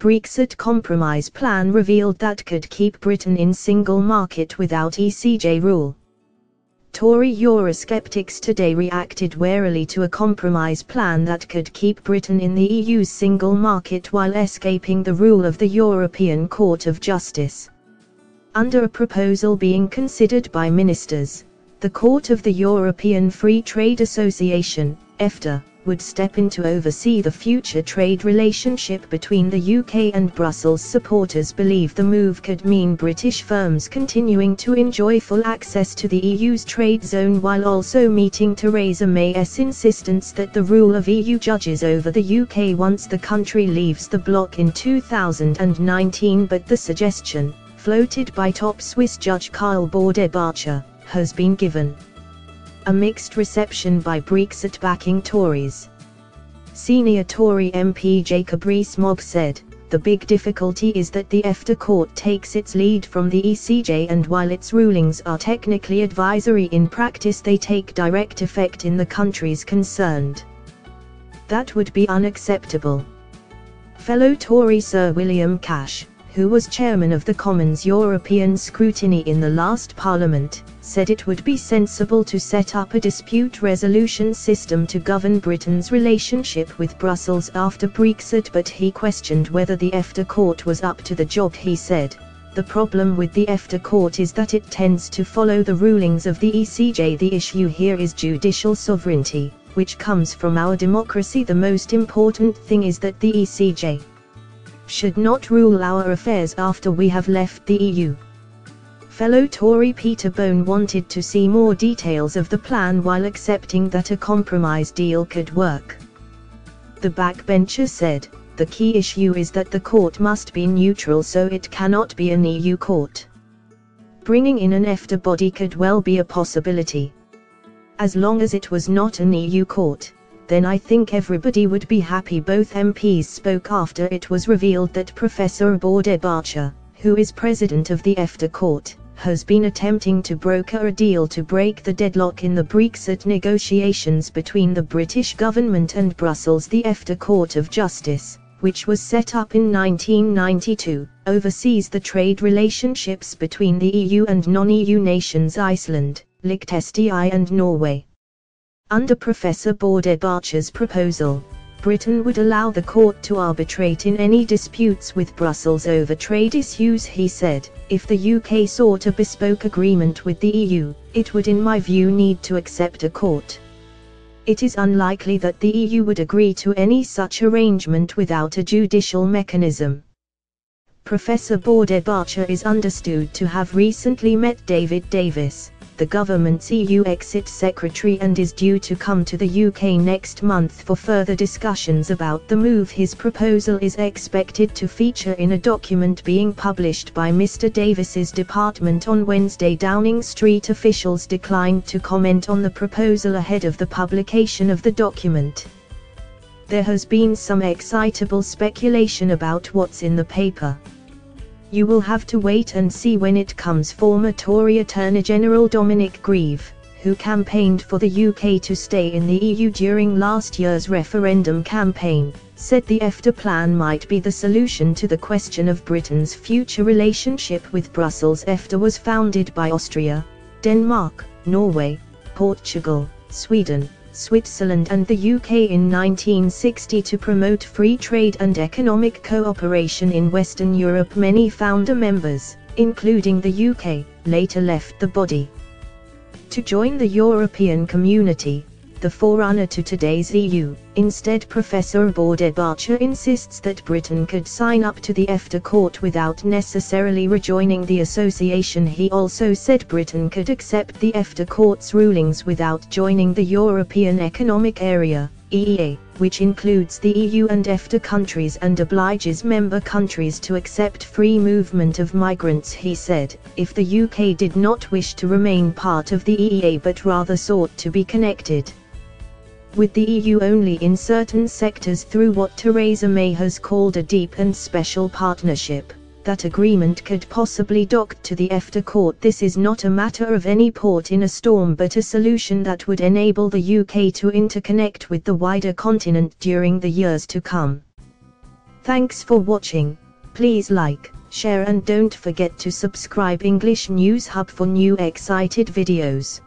Brexit compromise plan revealed that could keep Britain in single market without ECJ rule. Tory Eurosceptics today reacted warily to a compromise plan that could keep Britain in the EU's single market while escaping the rule of the European Court of Justice. Under a proposal being considered by ministers, the Court of the European Free Trade Association, EFTA, would step in to oversee the future trade relationship between the UK and Brussels. Supporters believe the move could mean British firms continuing to enjoy full access to the EU's trade zone while also meeting Theresa May's insistence that the rule of EU judges over the UK once the country leaves the bloc in 2019. But the suggestion, floated by top Swiss judge Karl Bauder-Bacher, has been given a mixed reception by Brexit-backing Tories. Senior Tory MP Jacob Rees-Mogg said, "The big difficulty is that the EFTA court takes its lead from the ECJ, and while its rulings are technically advisory, in practice they take direct effect in the countries concerned. That would be unacceptable." Fellow Tory Sir William Cash, who was chairman of the Commons European Scrutiny in the last Parliament, said it would be sensible to set up a dispute resolution system to govern Britain's relationship with Brussels after Brexit, but he questioned whether the EFTA court was up to the job. He said, "The problem with the EFTA court is that it tends to follow the rulings of the ECJ. The issue here is judicial sovereignty, which comes from our democracy. The most important thing is that the ECJ should not rule our affairs after we have left the EU." Fellow Tory Peter Bone wanted to see more details of the plan while accepting that a compromise deal could work. The backbencher said, "The key issue is that the court must be neutral, so it cannot be an EU court. Bringing in an EFTA body could well be a possibility. As long as it was not an EU court, then I think everybody would be happy." Both MPs spoke after it was revealed that Professor Bauder-Bacher, who is president of the EFTA court, has been attempting to broker a deal to break the deadlock in the Brexit negotiations between the British government and Brussels. The EFTA Court of Justice, which was set up in 1992, oversees the trade relationships between the EU and non-EU nations Iceland, Liechtenstein and Norway. Under Professor Bauder-Bacher's proposal, Britain would allow the court to arbitrate in any disputes with Brussels over trade issues. He said, "If the UK sought a bespoke agreement with the EU, it would in my view need to accept a court. It is unlikely that the EU would agree to any such arrangement without a judicial mechanism." Professor Bauder-Bacher is understood to have recently met David Davis, the government's EU exit secretary, and is due to come to the UK next month for further discussions about the move. His proposal is expected to feature in a document being published by Mr. Davis's department on Wednesday. Downing Street officials declined to comment on the proposal ahead of the publication of the document. There has been some excitable speculation about what's in the paper. "You will have to wait and see when it comes." Former Tory Attorney General Dominic Grieve, who campaigned for the UK to stay in the EU during last year's referendum campaign, said the EFTA plan might be the solution to the question of Britain's future relationship with Brussels. EFTA was founded by Austria, Denmark, Norway, Portugal, Sweden, Switzerland and the UK in 1960 to promote free trade and economic cooperation in Western Europe. Many founder members, including the UK, later left the body to join the European Community, the forerunner to today's EU. Instead, Professor Bauder-Bacher insists that Britain could sign up to the EFTA court without necessarily rejoining the association. He also said Britain could accept the EFTA court's rulings without joining the European Economic Area, EEA, which includes the EU and EFTA countries and obliges member countries to accept free movement of migrants. He said, if the UK did not wish to remain part of the EEA but rather sought to be connected with the EU only in certain sectors through what Theresa May has called a deep and special partnership, that agreement could possibly dock to the EFTA court. This is not a matter of any port in a storm but a solution that would enable the UK to interconnect with the wider continent during the years to come. Thanks for watching. Please like, share and don't forget to subscribe English News Hub for new excited videos.